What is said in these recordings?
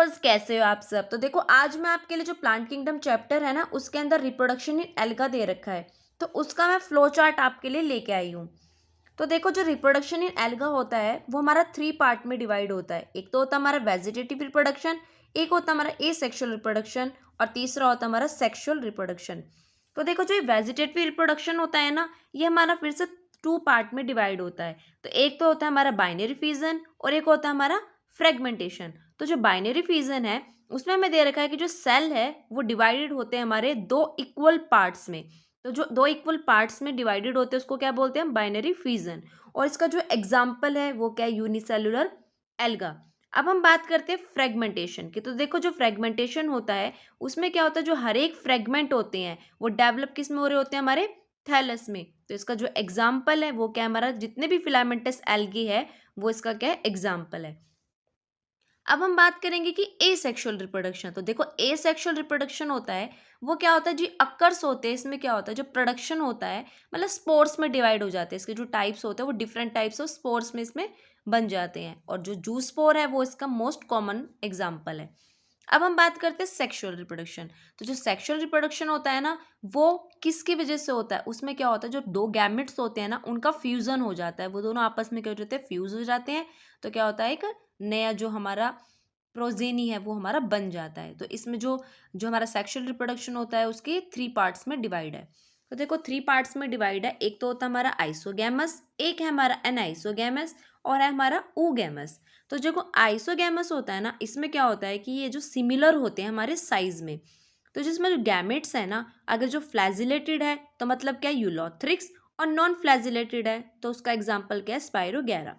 Viewers, कैसे हो आप सब। तो देखो, आज मैं आपके लिए जो प्लांट किंगडम चैप्टर है ना, उसके अंदर रिप्रोडक्शन इन एल्गा दे रखा है, तो उसका मैं फ्लो चार्ट आपके लिए लेके आई हूँ। तो देखो, जो रिप्रोडक्शन इन एल्गा होता है वो हमारा 3 पार्ट में डिवाइड होता है। एक तो होता है हमारा वेजिटेटिव रिप्रोडक्शन, एक होता है हमारा एसेक्सुअल रिप्रोडक्शन, और तीसरा होता है हमारा सेक्सुअल रिप्रोडक्शन। तो देखो, जो ये वेजिटेटिव रिप्रोडक्शन होता है ना, ये हमारा फिर से 2 पार्ट में डिवाइड होता है। तो एक तो होता है हमारा बाइनरी फिजन और एक होता है हमारा फ्रेगमेंटेशन। तो जो बाइनरी फिजन है उसमें हमें दे रखा है कि जो सेल है वो डिवाइडेड होते हैं हमारे 2 इक्वल पार्ट्स में। तो जो 2 इक्वल पार्ट्स में डिवाइडेड होते हैं उसको क्या बोलते हैं, बाइनरी फिजन। और इसका जो एग्जाम्पल है वो क्या है, यूनिसेलुलर एल्गा। अब हम बात करते हैं फ्रेगमेंटेशन की। तो देखो, जो फ्रेगमेंटेशन होता है उसमें क्या होता है, जो हर एक फ्रेगमेंट होते हैं वो डेवलप किस में हो रहे होते हैं, हमारे थैलस में। तो इसका जो एग्जाम्पल है वो क्या है, हमारा जितने भी फिलामेंटस एल्गी है वो इसका क्या है, एग्जाम्पल है। अब हम बात करेंगे कि एसेक्सुअल रिप्रोडक्शन। तो देखो, एसेक्सुअल रिप्रोडक्शन होता है वो क्या होता है जी, अक्कर्स होते हैं। इसमें क्या होता है, जो प्रोडक्शन होता है मतलब स्पोर्स में डिवाइड हो जाते हैं। इसके जो टाइप्स होते हैं वो डिफरेंट टाइप्स ऑफ स्पोर्स में इसमें बन जाते हैं, और जो जू स्पोर है वो इसका मोस्ट कॉमन एग्जाम्पल है। अब हम बात करते हैं सेक्सुअल रिप्रोडक्शन। तो जो सेक्सुअल रिप्रोडक्शन होता है ना, वो किसकी वजह से होता है, उसमें क्या होता है, जो 2 गैमेट्स होते हैं ना उनका फ्यूजन हो जाता है। वो दोनों आपस में क्या हो जाते हैं, फ्यूज हो जाते हैं। तो क्या होता है, एक नया जो हमारा प्रोजेनी है वो हमारा बन जाता है। तो इसमें जो जो हमारा सेक्सुअल रिप्रोडक्शन होता है उसके 3 पार्ट्स में डिवाइड है। तो देखो, 3 पार्ट्स में डिवाइड है। एक तो होता है हमारा आइसोगैमस, एक है हमारा एनाइसोगैमस, और है हमारा ooगैमस। तो जो आइसोगैमस होता है ना, इसमें क्या होता है कि ये जो सिमिलर होते हैं हमारे साइज में। तो जिसमें जो गैमेट्स है ना, अगर जो फ्लैजिलेटेड है तो मतलब क्या, यूलोथ्रिक्स, और नॉन फ्लैजिलेटेड है तो उसका एग्जाम्पल क्या है, स्पाइरोगैरा।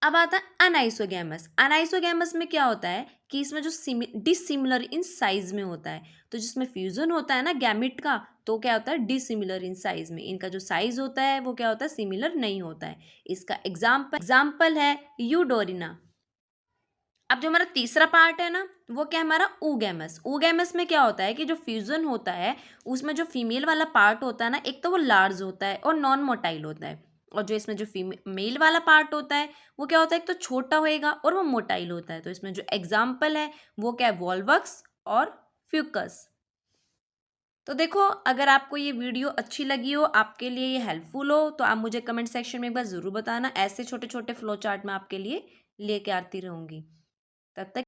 अब आता है अनाइसोगैमस। अनाइसोगैमस में क्या होता है कि इसमें जो डिसिमिलर इन साइज में होता है। तो जिसमें फ्यूजन होता है ना गैमिट का, तो क्या होता है, डिसिमिलर इन साइज में। इनका जो साइज होता है वो क्या होता है, सिमिलर नहीं होता है। इसका एग्जाम्पल है यूडोरिना। अब जो हमारा तीसरा पार्ट है ना, वो क्या है, हमारा ooगैमस। ooगैमस में क्या होता है कि जो फ्यूजन होता है उसमें जो फीमेल वाला पार्ट होता है ना, एक तो वो लार्ज होता है और नॉन मोटाइल होता है। और जो इसमें जो फीमेल वाला पार्ट होता है वो क्या होता है, एक तो छोटा होएगा और वो मोटाइल होता है। तो इसमें जो एग्जाम्पल है वो क्या है, वॉल्वक्स और फ्यूकस। तो देखो, अगर आपको ये वीडियो अच्छी लगी हो, आपके लिए ये हेल्पफुल हो, तो आप मुझे कमेंट सेक्शन में एक बार ज़रूर बताना। ऐसे छोटे छोटे फ्लो चार्ट मैं आपके लिए लेके आती रहूँगी। तब तक